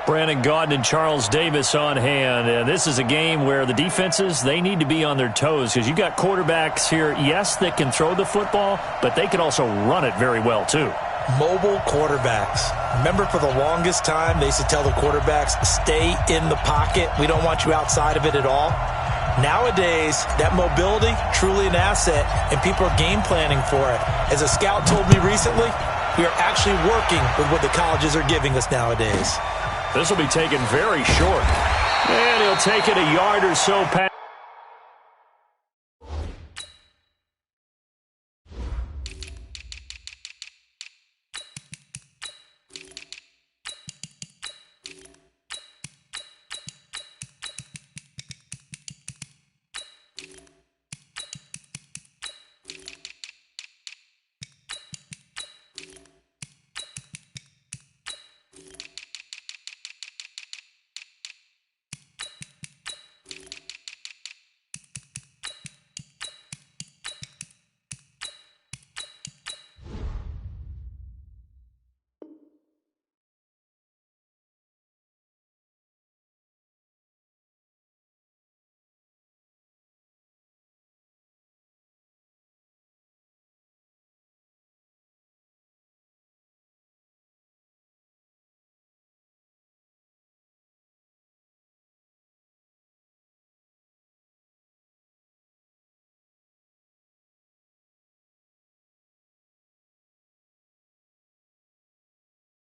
Brandon Gaudin and Charles Davis on hand. And this is a game where the defenses, they need to be on their toes because you've got quarterbacks here, yes, that can throw the football, but they can also run it very well too. Mobile quarterbacks. Remember, for the longest time, they used to tell the quarterbacks, stay in the pocket. We don't want you outside of it at all. Nowadays, that mobility, truly an asset, and people are game planning for it. As a scout told me recently, we are actually working with what the colleges are giving us nowadays. This will be taken very short. And he'll take it a yard or so past.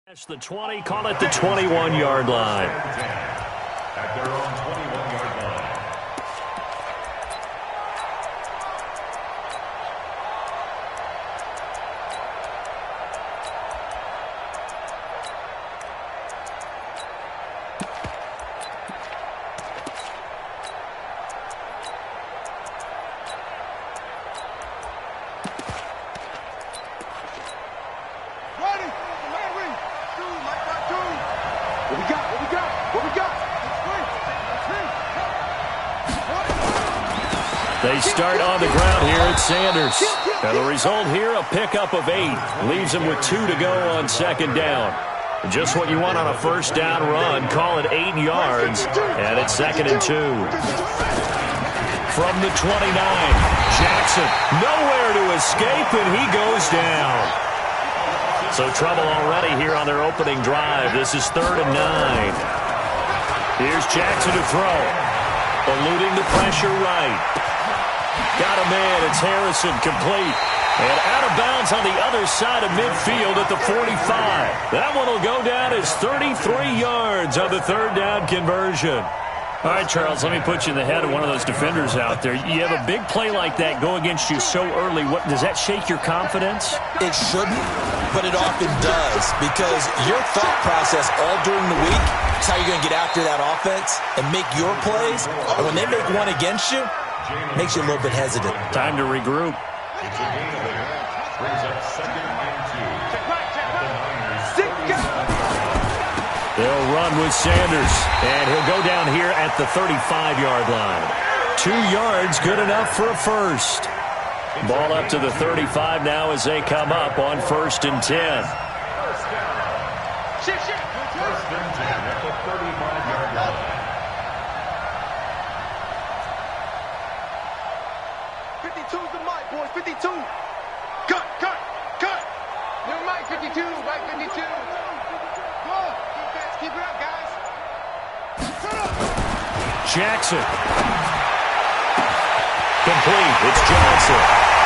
That's the 20, call it the 21-yard line. At their own 21-yard line. They start on the ground here at Sanders. And the result here, a pickup of 8. Leaves them with 2 to go on second down. Just what you want on a first down run. Call it 8 yards. And it's 2nd and 2. From the 29, Jackson nowhere to escape, and he goes down. So trouble already here on their opening drive. This is 3rd and 9. Here's Jackson to throw. Eluding the pressure right. Got a man. It's Harrison, complete. And out of bounds on the other side of midfield at the 45. That one will go down as 33 yards on the 3rd down conversion. All right, Charles, let me put you in the head of one of those defenders out there. You have a big play like that go against you so early. Does that shake your confidence? It shouldn't, but it often does, because your thought process all during the week is how you're going to get after that offense and make your plays. And when they make one against you, it makes you a little bit hesitant. Time to regroup. They'll run with Sanders, and he'll go down here at the 35-yard line. 2 yards, good enough for a first. Ball up to the 35 now as they come up on 1st and 10. First and 10 at the 35-yard line. 52's the mic, boys. 52. Cut. New mic, 52. Mic 52. Go on. Keep it up, guys. Jackson. Complete. It's Johnson.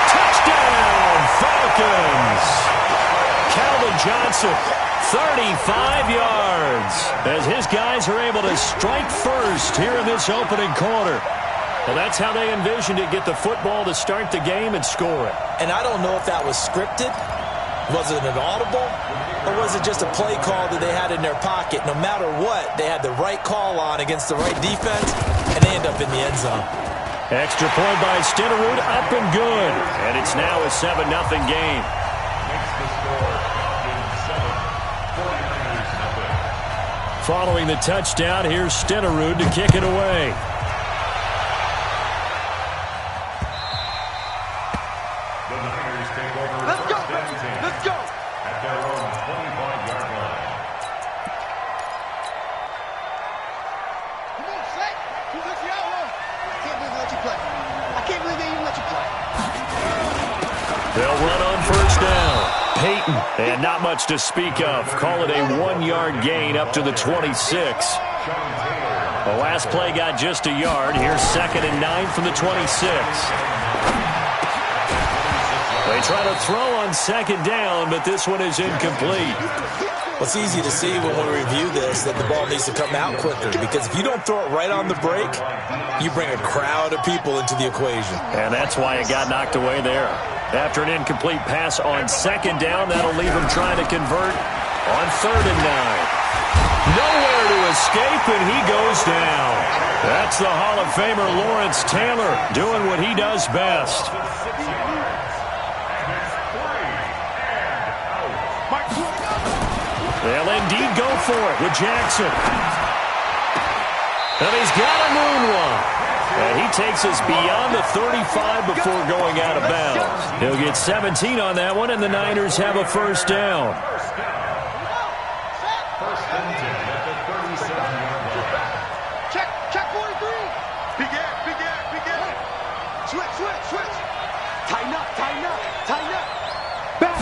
Touchdown, Falcons. Calvin Johnson, 35 yards. As his guys are able to strike first here in this opening quarter. Well, that's how they envisioned it, get the football to start the game and score it. And I don't know if that was scripted. Was it an audible? Or was it just a play call that they had in their pocket? No matter what, they had the right call on against the right defense, and they end up in the end zone. Extra point by Stenerud, up and good. And it's now a 7-0 game. Makes the score in 7, 49ers 0. Following the touchdown, here's Stenerud to kick it away. The Niners take over. Let's go. First and 10 Let's go. at their own 25-yard line. Payton. And not much to speak of. Call it a 1-yard gain up to the 26. The last play got just a yard. Here's 2nd and 9 from the 26. They try to throw on 2nd down, but this one is incomplete. Well, it's easy to see when we review this that the ball needs to come out quicker, because if you don't throw it right on the break, you bring a crowd of people into the equation. And that's why it got knocked away there. After an incomplete pass on 2nd down, that'll leave him trying to convert on 3rd and 9. Nowhere to escape, and he goes down. That's the Hall of Famer Lawrence Taylor doing what he does best. They'll indeed go for it with Jackson. And he's got a moonwalk. And he takes us beyond the 35 before going out of bounds. He'll get 17 on that one, and the Niners have a 1st down. Check 43. Big air. Switch. Tighten up. Back.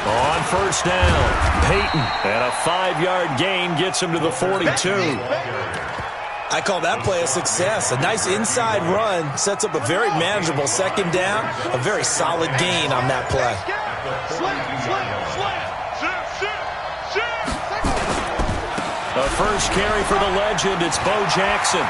On 1st down, Payton, and a 5-yard gain gets him to the 42. I call that play a success. A nice inside run sets up a very manageable 2nd down, a very solid gain on that play. The first carry for the legend, it's Bo Jackson.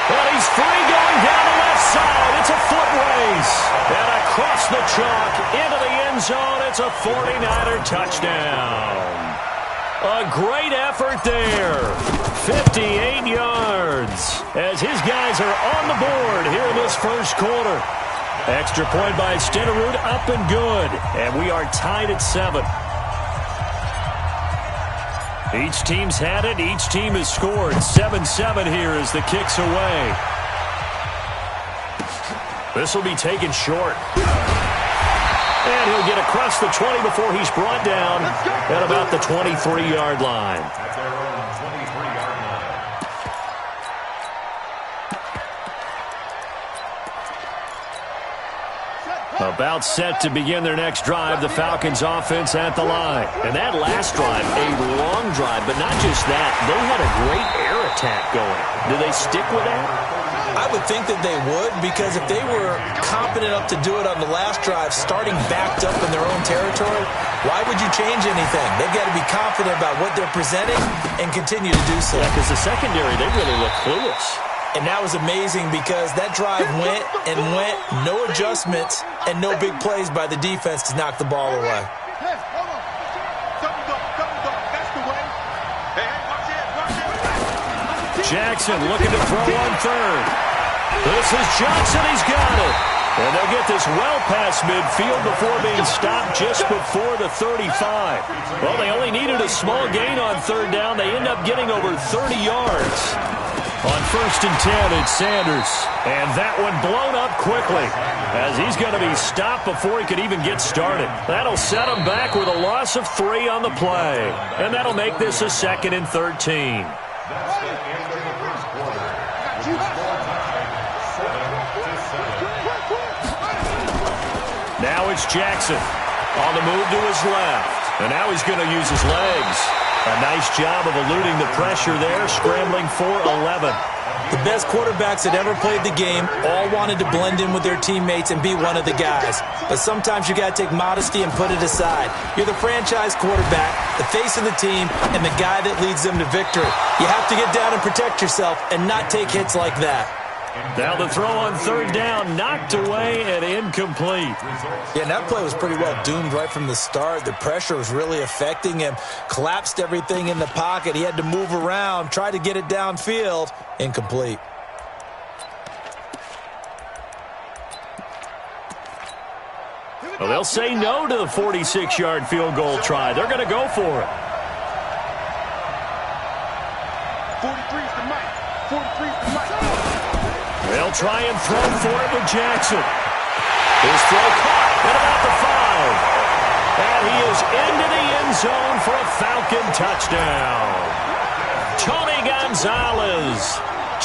And he's free going down the left side. It's a foot race. And across the chalk into the end zone, it's a 49er touchdown. A great effort there. 58 yards as his guys are on the board here in this 1st quarter. Extra point by Stenerud, up and good. And we are tied at 7. Each team's had it. Each team has scored. 7-7 here as the kick's away. This will be taken short. And he'll get across the 20 before he's brought down at about the 23-yard line. About set to begin their next drive, the Falcons offense at the line. And that last drive, a long drive, but not just that. They had a great air attack going. Do they stick with that? I would think that they would, because if they were competent enough to do it on the last drive, starting backed up in their own territory, why would you change anything? They've got to be confident about what they're presenting and continue to do so. Yeah, because the secondary, they really look clueless. And that was amazing because that drive went, no adjustments, and no big plays by the defense to knock the ball away. Hey, hold on. Double dog. That's the way. Hey, watch it. Jackson looking to throw on 3rd. This is Johnson. He's got it. And they'll get this well past midfield before being stopped just before the 35. Well, they only needed a small gain on 3rd down. They end up getting over 30 yards. On 1st and 10, it's Sanders. And that one blown up quickly as he's going to be stopped before he could even get started. That'll set him back with a loss of 3 on the play. And that'll make this a 2nd and 13. Now it's Jackson on the move to his left. And now he's going to use his legs. A nice job of eluding the pressure there, scrambling for 11. The best quarterbacks that ever played the game all wanted to blend in with their teammates and be one of the guys. But sometimes you got to take modesty and put it aside. You're the franchise quarterback, the face of the team, and the guy that leads them to victory. You have to get down and protect yourself and not take hits like that. Now the throw on 3rd down, knocked away and incomplete. Yeah, and that play was pretty well doomed right from the start. The pressure was really affecting him. Collapsed everything in the pocket. He had to move around, try to get it downfield. Incomplete. Well, they'll say no to the 46-yard field goal try. They're going to go for it. 43's the mic. 43's the mic. They'll try and throw for it with Jackson. His throw caught at about the 5. And he is into the end zone for a Falcon touchdown. Tony Gonzalez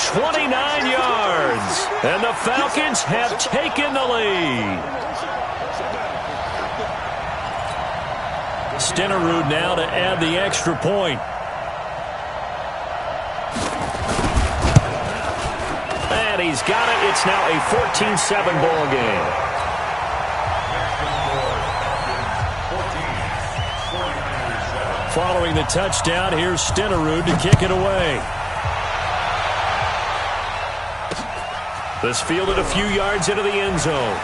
29 yards. And the Falcons have taken the lead. Stenerud now to add the extra point. And he's got it. It's now a 14-7 ball game. Following the touchdown, here's Stenerud to kick it away. This fielded a few yards into the end zone.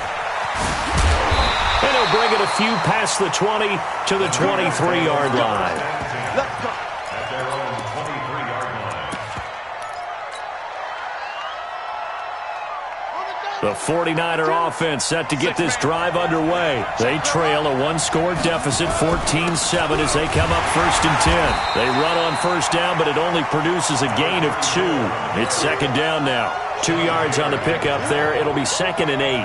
And he'll bring it a few past the 20 to the 23-yard line. At their own 23-yard line. The 49er offense set to get this drive underway. They trail a one-score deficit, 14-7, as they come up 1st and 10. They run on first down, but it only produces a gain of 2. It's 2nd down now. 2 yards on the pickup there. It'll be 2nd and 8.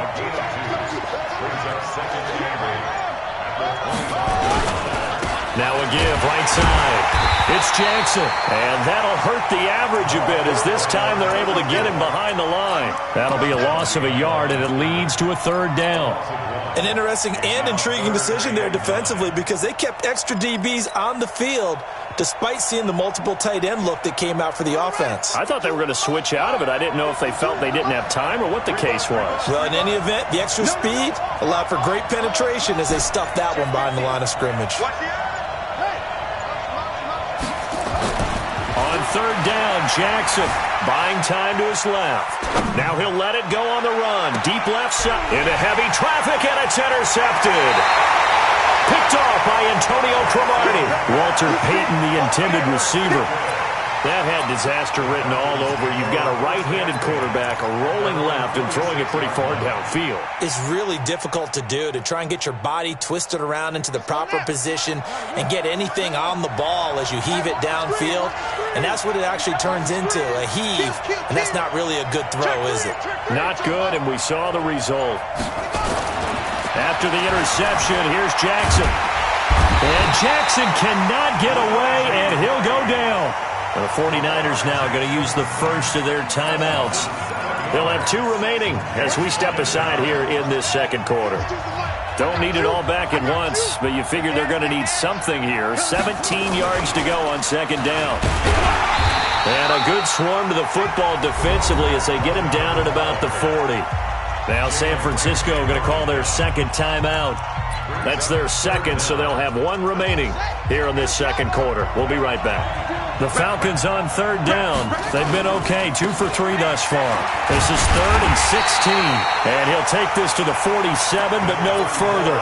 Now a give right side. It's Jackson. And that'll hurt the average a bit as this time they're able to get him behind the line. That'll be a loss of a yard, and it leads to a 3rd down. An interesting and intriguing decision there defensively because they kept extra DBs on the field despite seeing the multiple tight end look that came out for the offense. I thought they were going to switch out of it. I didn't know if they felt they didn't have time or what the case was. Well, in any event, the extra speed allowed for great penetration as they stuffed that one behind the line of scrimmage. On 3rd down, Jackson buying time to his left. Now he'll let it go on the run. Deep left side into heavy traffic, and it's intercepted. Picked off by Antonio Cromartie. Walter Payton, the intended receiver. That had disaster written all over. You've got a right-handed quarterback, a rolling left, and throwing it pretty far downfield. It's really difficult to do, to try and get your body twisted around into the proper position and get anything on the ball as you heave it downfield. And that's what it actually turns into, a heave. And that's not really a good throw, is it? Not good, and we saw the result. After the interception, here's Jackson. And Jackson cannot get away, and he'll go down. The 49ers now are going to use the first of their timeouts. They'll have 2 remaining as we step aside here in this 2nd quarter. Don't need it all back at once, but you figure they're going to need something here. 17 yards to go on 2nd down. And a good swarm to the football defensively as they get him down at about the 40. Now San Francisco going to call their 2nd timeout. That's their 2nd, so they'll have 1 remaining here in this 2nd quarter. We'll be right back. The Falcons on 3rd down. They've been okay, 2 for 3 thus far. This is 3rd and 16. And he'll take this to the 47, but no further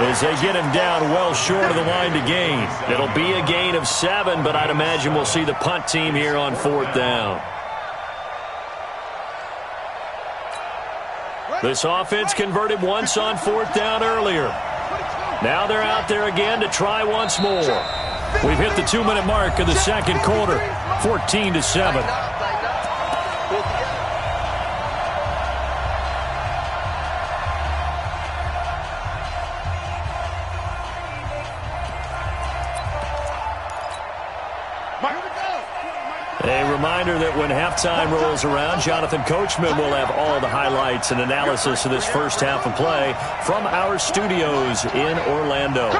as they get him down well short of the line to gain. It'll be a gain of 7, but I'd imagine we'll see the punt team here on 4th down. This offense converted once on 4th down earlier. Now they're out there again to try once more. We've hit the 2-minute mark of the 2nd quarter, 14-7. A reminder that when halftime rolls around, Jonathan Coachman will have all the highlights and analysis of this first half of play from our studios in Orlando.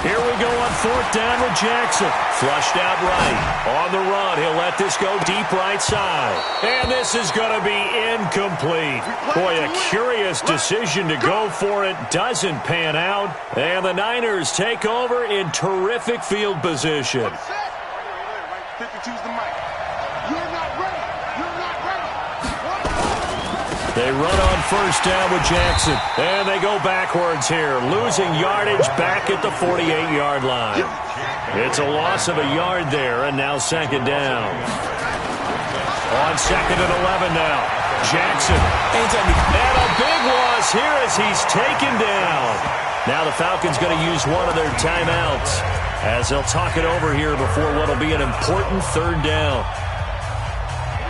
Here we go on 4th down with Jackson. Flushed out right. On the run, he'll let this go deep right side. And this is going to be incomplete. Boy, a curious decision to go for it. Doesn't pan out. And the Niners take over in terrific field position. 52's the mic. You're not ready. You're not ready. They run on 1st down with Jackson. And they go backwards here, losing yardage back at the 48-yard line. It's a loss of a yard there, and now 2nd down. On 2nd and 11 now. Jackson. And a big loss here as he's taken down. Now the Falcons going to use one of their timeouts as they'll talk it over here before what will be an important 3rd down.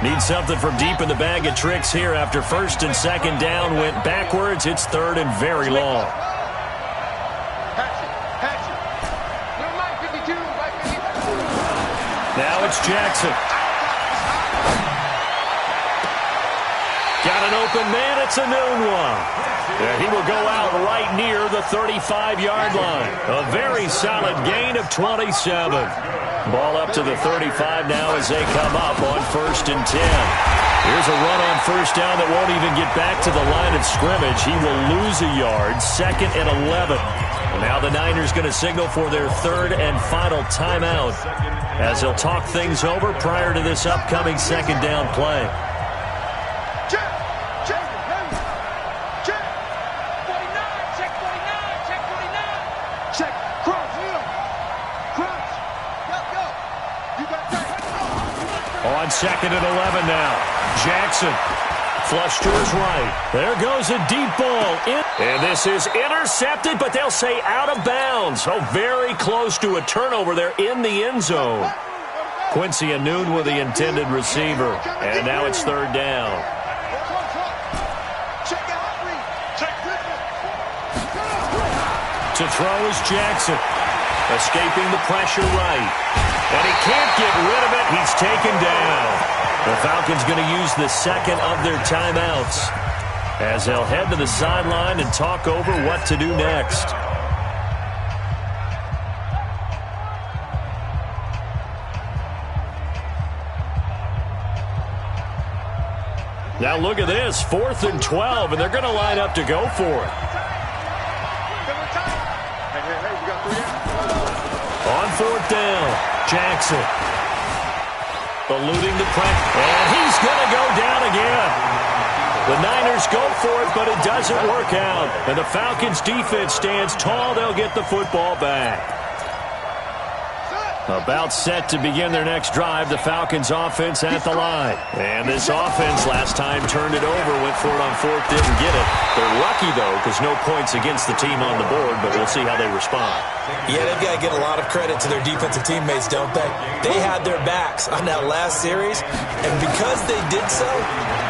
Need something from deep in the bag of tricks here after 1st and 2nd down went backwards. It's 3rd and very long. Hatchet. Number 52, right it's Jackson. Got an open man. It's Enunwa. And he will go out right near the 35-yard line. A very solid gain of 27. Ball up to the 35 now as they come up on 1st and 10. Here's a run on 1st down that won't even get back to the line of scrimmage. He will lose a yard. 2nd and 11. And now the Niners going to signal for their 3rd and final timeout as they'll talk things over prior to this upcoming 2nd down play. On 2nd and 11 now. Jackson. Flush to his right. There goes a deep ball. And this is intercepted, but they'll say out of bounds. Oh, very close to a turnover there in the end zone. Quincy Enunwa, the intended receiver. And now it's 3rd down. To throw is Jackson. Escaping the pressure right. And he can't get rid of it. He's taken down. The Falcons going to use the 2nd of their timeouts as they'll head to the sideline and talk over what to do next. Now look at this. 4th and 12, and they're going to line up to go for it. On 4th down. Jackson eluding the pressure, and he's going to go down again. The Niners go for it, but it doesn't work out. And the Falcons defense stands tall. They'll get the football back. About set to begin their next drive, the Falcons offense at the line. And this offense last time turned it over, went for it on 4th, didn't get it. They're lucky, though, because no points against the team on the board, but we'll see how they respond. Yeah, they've got to get a lot of credit to their defensive teammates, don't they? They had their backs on that last series, and because they did so,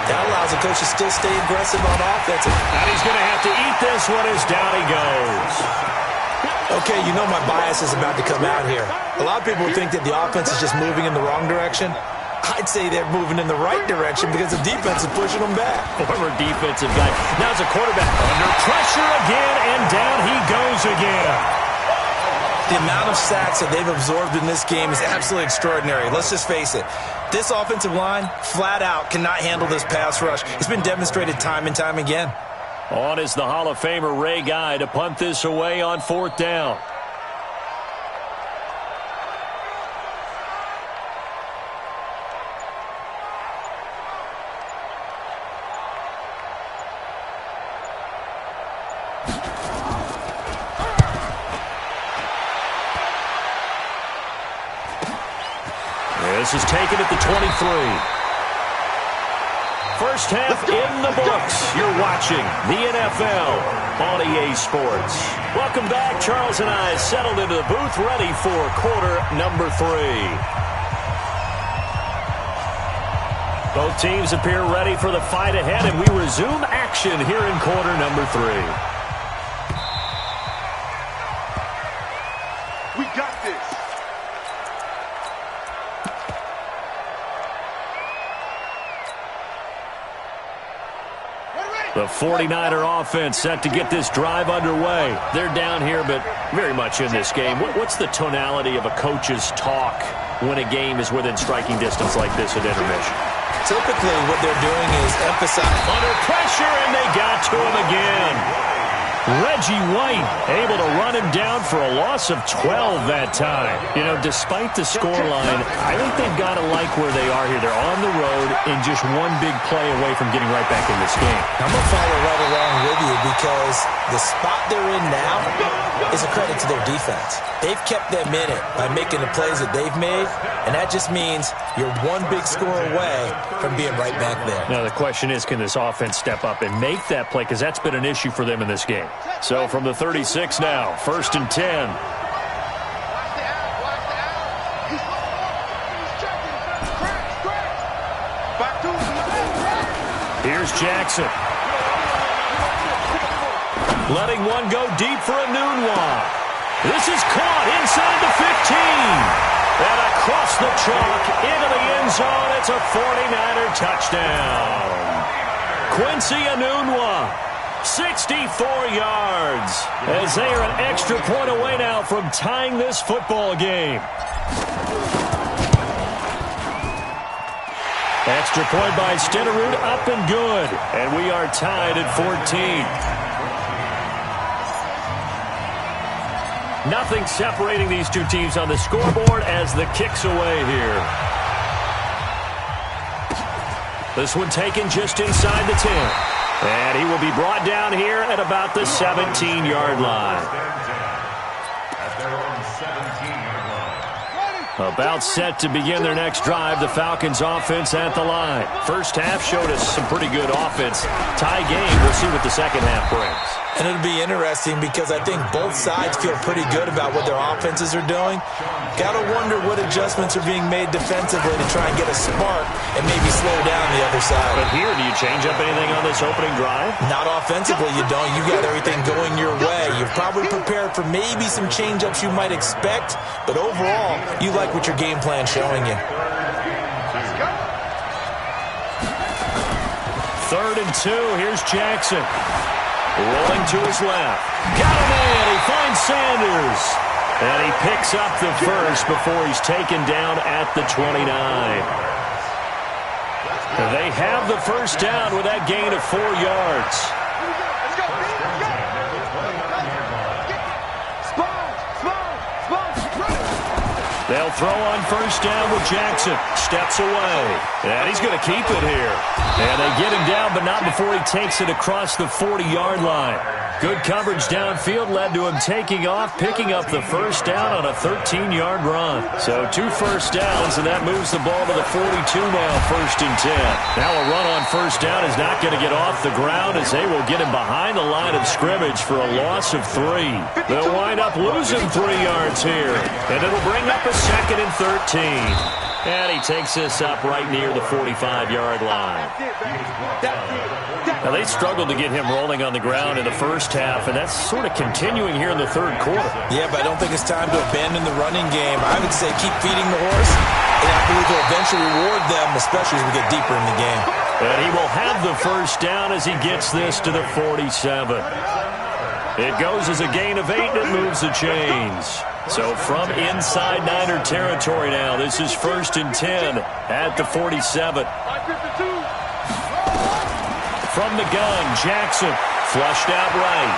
that allows the coach to still stay aggressive on offense. And he's going to have to eat this one as down he goes. Okay, you know my bias is about to come out here. A lot of people think that the offense is just moving in the wrong direction. I'd say they're moving in the right direction because the defense is pushing them back. Former defensive guy. Now it's a quarterback under pressure again, and down he goes again. The amount of sacks that they've absorbed in this game is absolutely extraordinary. Let's just face it. This offensive line, flat out, cannot handle this pass rush. It's been demonstrated time and time again. On is the Hall of Famer Ray Guy to punt this away on 4th down. This is taken at the 23. First half in the books. You're watching the NFL on EA Sports. Welcome back. Charles and I settled into the booth, ready for quarter number 3. Both teams appear ready for the fight ahead, and we resume action here in quarter number 3. We got this. The 49er offense set to get this drive underway. They're down here, but very much in this game. What's the tonality of a coach's talk when a game is within striking distance like this at intermission? Typically, what they're doing is emphasize under pressure, and they got to him again. Reggie White able to run him down for a loss of 12 that time. You know, despite the scoreline, I think they've got to like where they are here. They're on the road and just one big play away from getting right back in this game. I'm going to follow right along with you because the spot they're in now is a credit to their defense. They've kept them in it by making the plays that they've made, and that just means you're one big score away from being right back there. Now, the question is, can this offense step up and make that play? Because that's been an issue for them in this game. So from the 36 now, 1st and 10. Here's Jackson. Letting one go deep for Enunwa. This is caught inside the 15. And across the chalk into the end zone. It's a 49er touchdown. Quincy Enunwa, 64 yards, as they are an extra point away now from tying this football game. Extra point by Stenerud, up and good. And we are tied at 14. Nothing separating these two teams on the scoreboard as the kick's away here. This one taken just inside the 10. And he will be brought down here at about the 17-yard line. About set to begin their next drive. The Falcons offense at the line. First half showed us some pretty good offense. Tie game. We'll see what the second half brings. And it'll be interesting because I think both sides feel pretty good about what their offenses are doing. Got to wonder what adjustments are being made defensively to try and get a spark and maybe slow down the other side. But here, do you change up anything on this opening drive? Not offensively, you don't. You got everything going your way. You're probably prepared for maybe some change-ups you might expect, but overall, you like what your game plan's showing you. 3rd and 2. Here's Jackson. Rolling to his left. Got a man. He finds Sanders. And he picks up the first before he's taken down at the 29. They have the first down with that gain of 4 yards. They'll throw on first down with Jackson. Steps away. And he's going to keep it here. And they get him down, but not before he takes it across the 40-yard line. Good coverage downfield led to him taking off, picking up the first down on a 13-yard run. So 2 first downs, and that moves the ball to the 42 now, 1st and 10. Now a run on first down is not going to get off the ground as they will get him behind the line of scrimmage for a loss of 3. They'll wind up losing 3 yards here, and it'll bring up a 2nd and 13. And he takes this up right near the 45-yard line. Now, they struggled to get him rolling on the ground in the first half, and that's sort of continuing here in the 3rd quarter. Yeah, but I don't think it's time to abandon the running game. I would say keep feeding the horse, and I believe he'll eventually reward them, especially as we get deeper in the game. And he will have the first down as he gets this to the 47. It goes as a gain of 8, and it moves the chains. So from inside Niner territory now, this is 1st and 10 at the 47. From the gun, Jackson flushed out right.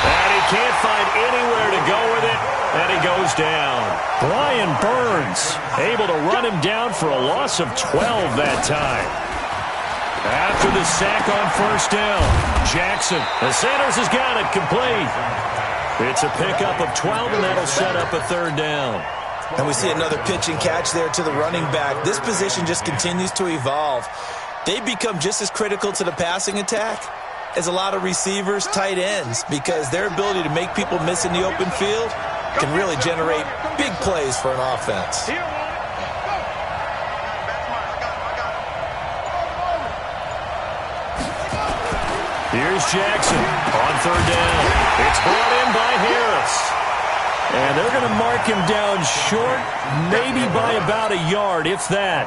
And he can't find anywhere to go with it, and he goes down. Brian Burns able to run him down for a loss of 12 that time. After the sack on first down, Jackson, the Sanders has got it complete. It's a pickup of 12, and that'll set up a 3rd down. And we see another pitch and catch there to the running back. This position just continues to evolve. They become just as critical to the passing attack as a lot of receivers, tight ends, because their ability to make people miss in the open field can really generate big plays for an offense. Here's Jackson on 3rd down. It's brought in by Harris. And they're going to mark him down short, maybe by about a yard, if that.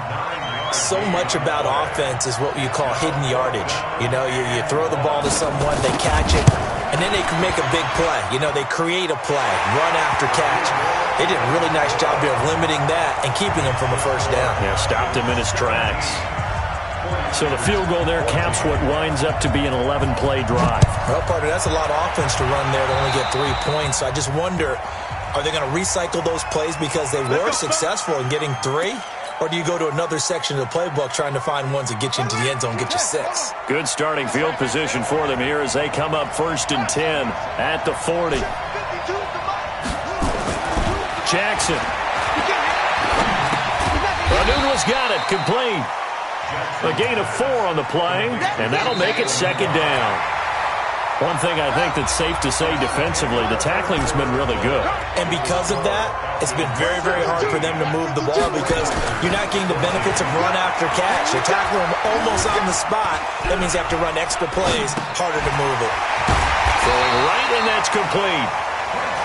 So much about offense is what you call hidden yardage. You know, you throw the ball to someone, they catch it, and then they can make a big play. You know, they create a play, run after catch. They did a really nice job here of limiting that and keeping him from a first down. Yeah, stopped him in his tracks. So the field goal there caps what winds up to be an 11-play drive. Well, partner, that's a lot of offense to run there to only get 3 points. So I just wonder, are they going to recycle those plays because they were successful in getting 3? Or do you go to another section of the playbook trying to find ones that get you into the end zone, get you 6? Good starting field position for them here as they come up 1st and 10 at the 40. Jackson. Enunwa's got it, complete. A gain of 4 on the play, and that'll make it 2nd down. One thing I think that's safe to say defensively, the tackling's been really good. And because of that, it's been very, very hard for them to move the ball because you're not getting the benefits of run after catch. You're tackling them almost on the spot. That means you have to run extra plays, harder to move it. Throwing right, and that's complete.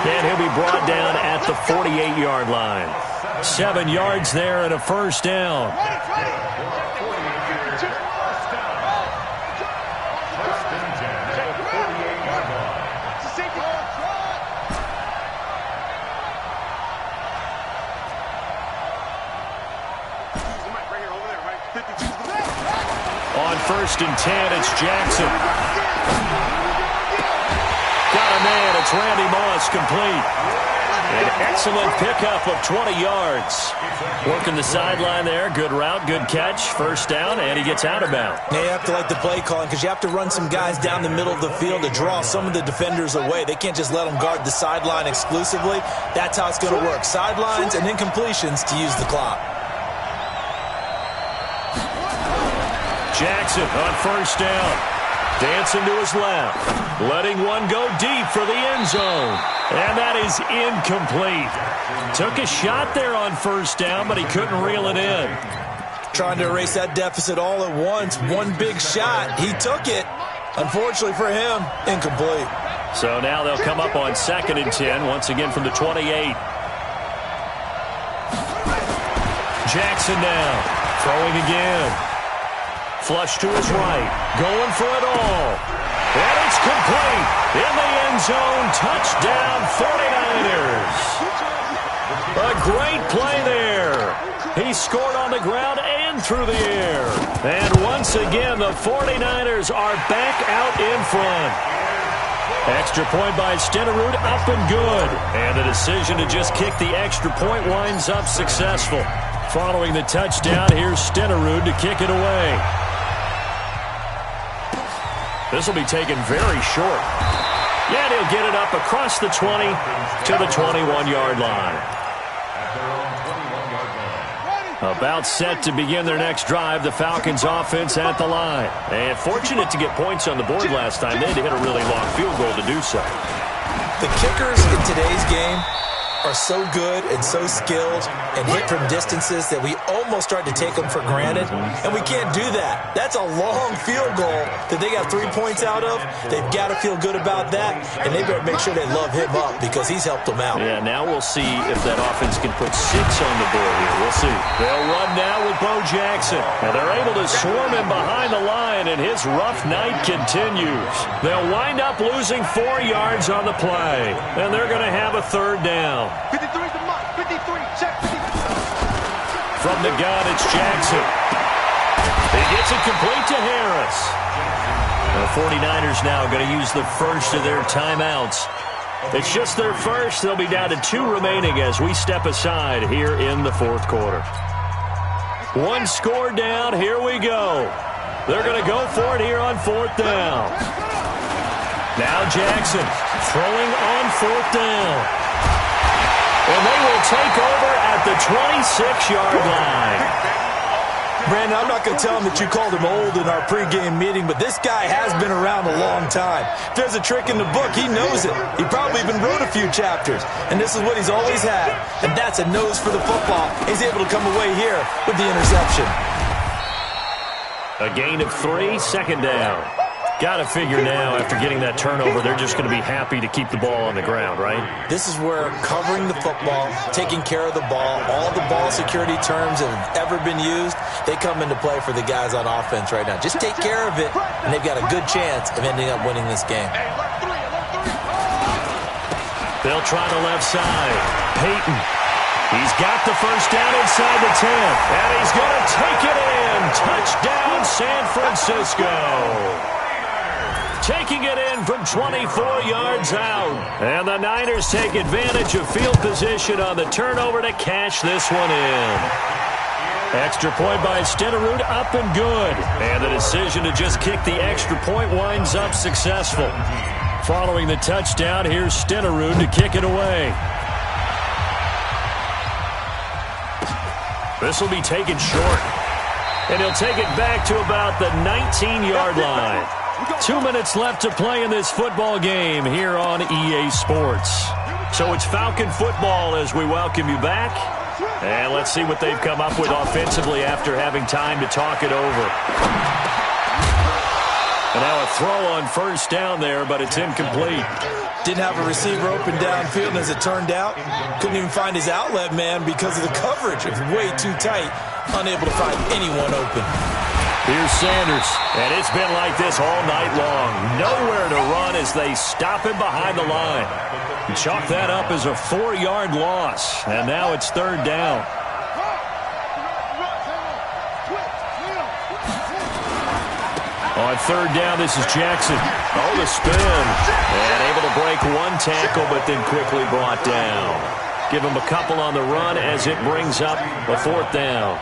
And he'll be brought down at the 48-yard line. 7 yards there and a first down. On 1st and 10, it's Jackson. Got a man. It's Randy Moss, complete. An excellent pickup of 20 yards. Working the sideline there. Good route, good catch. First down, and he gets out of bounds. Now you have to like the play calling because you have to run some guys down the middle of the field to draw some of the defenders away. They can't just let them guard the sideline exclusively. That's how it's going to work. Sidelines and incompletions to use the clock. Jackson on first down. Dancing to his left. Letting one go deep for the end zone. And that is incomplete. Took a shot there on first down, but he couldn't reel it in. Trying to erase that deficit all at once. One big shot. He took it. Unfortunately for him, incomplete. So now they'll come up on 2nd and 10, once again from the 28. Jackson now. Throwing again. Flush to his right. Going for it all. And it's complete. In the end zone. Touchdown 49ers. A great play there. He scored on the ground and through the air. And once again, the 49ers are back out in front. Extra point by Stenerud, up and good. And the decision to just kick the extra point winds up successful. Following the touchdown, here's Stenerud to kick it away. This will be taken very short. Yeah, he'll get it up across the 20 to the 21-yard line. About set to begin their next drive, the Falcons offense at the line. And fortunate to get points on the board last time. They had to hit a really long field goal to do so. The kickers in today's game are so good and so skilled and hit from distances that we almost start to take them for granted, and we can't do that. That's a long field goal that they got 3 points out of. They've got to feel good about that, and they better make sure they love him up because he's helped them out. Yeah, now we'll see if that offense can put 6 on the board here. We'll see. They'll run now with Bo Jackson. And they're able to swarm him behind the line, and his rough night continues. They'll wind up losing 4 yards on the play, and they're going to have a 3rd down. 53 to Mike. 53. Check 53. From the gun, it's Jackson. He gets it complete to Harris. The 49ers now going to use the first of their timeouts. It's just their first. They'll be down to 2 remaining as we step aside here in the 4th quarter. 1 score down. Here we go. They're going to go for it here on 4th down. Now Jackson throwing on 4th down. And they will take over at the 26-yard line. Brandon, I'm not going to tell him that you called him old in our pregame meeting, but this guy has been around a long time. If there's a trick in the book, he knows it. He probably even wrote a few chapters, and this is what he's always had, and that's a nose for the football. He's able to come away here with the interception. A gain of 3, 2nd down. Got to figure now, after getting that turnover, they're just going to be happy to keep the ball on the ground, right? This is where covering the football, taking care of the ball, all the ball security terms that have ever been used, they come into play for the guys on offense right now. Just take care of it, and they've got a good chance of ending up winning this game. They'll try the left side. Peyton. He's got the first down inside the 10. And he's going to take it in. Touchdown, San Francisco. Taking it in from 24 yards out. And the Niners take advantage of field position on the turnover to cash this one in. Extra point by Stenerud, up and good. And the decision to just kick the extra point winds up successful. Following the touchdown, here's Stenerud to kick it away. This will be taken short. And he'll take it back to about the 19-yard line. 2 minutes left to play in this football game here on EA Sports. So it's Falcon football as we welcome you back. And let's see what they've come up with offensively after having time to talk it over. And now a throw on first down there, but it's incomplete. Didn't have a receiver open downfield, and as it turned out, couldn't even find his outlet man because of the coverage. It was way too tight, unable to find anyone open. Here's Sanders, and it's been like this all night long. Nowhere to run as they stop him behind the line. Chalk that up as a 4-yard loss, and now it's third down. On third down, this is Jackson. Oh, the spin. And able to break one tackle, but then quickly brought down. Give him a couple on the run as it brings up a fourth down.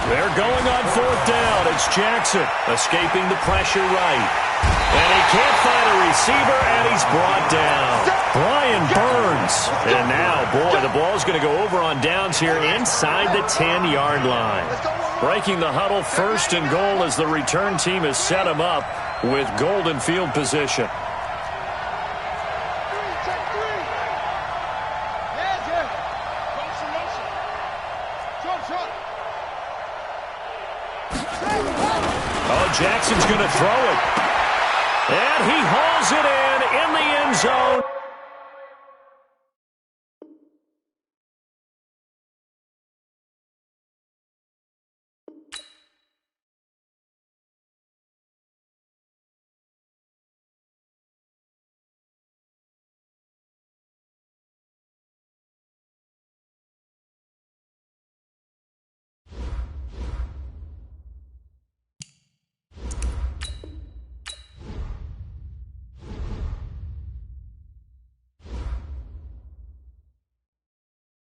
They're going on fourth down. It's Jackson escaping the pressure right. And he can't find a receiver, and he's brought down. Brian Burns. And now, boy, the ball's going to go over on downs here inside the 10-yard line. Breaking the huddle, first and goal as the return team has set him up with golden field position. Oh, Jackson's going to throw it. And he hauls it in the end zone.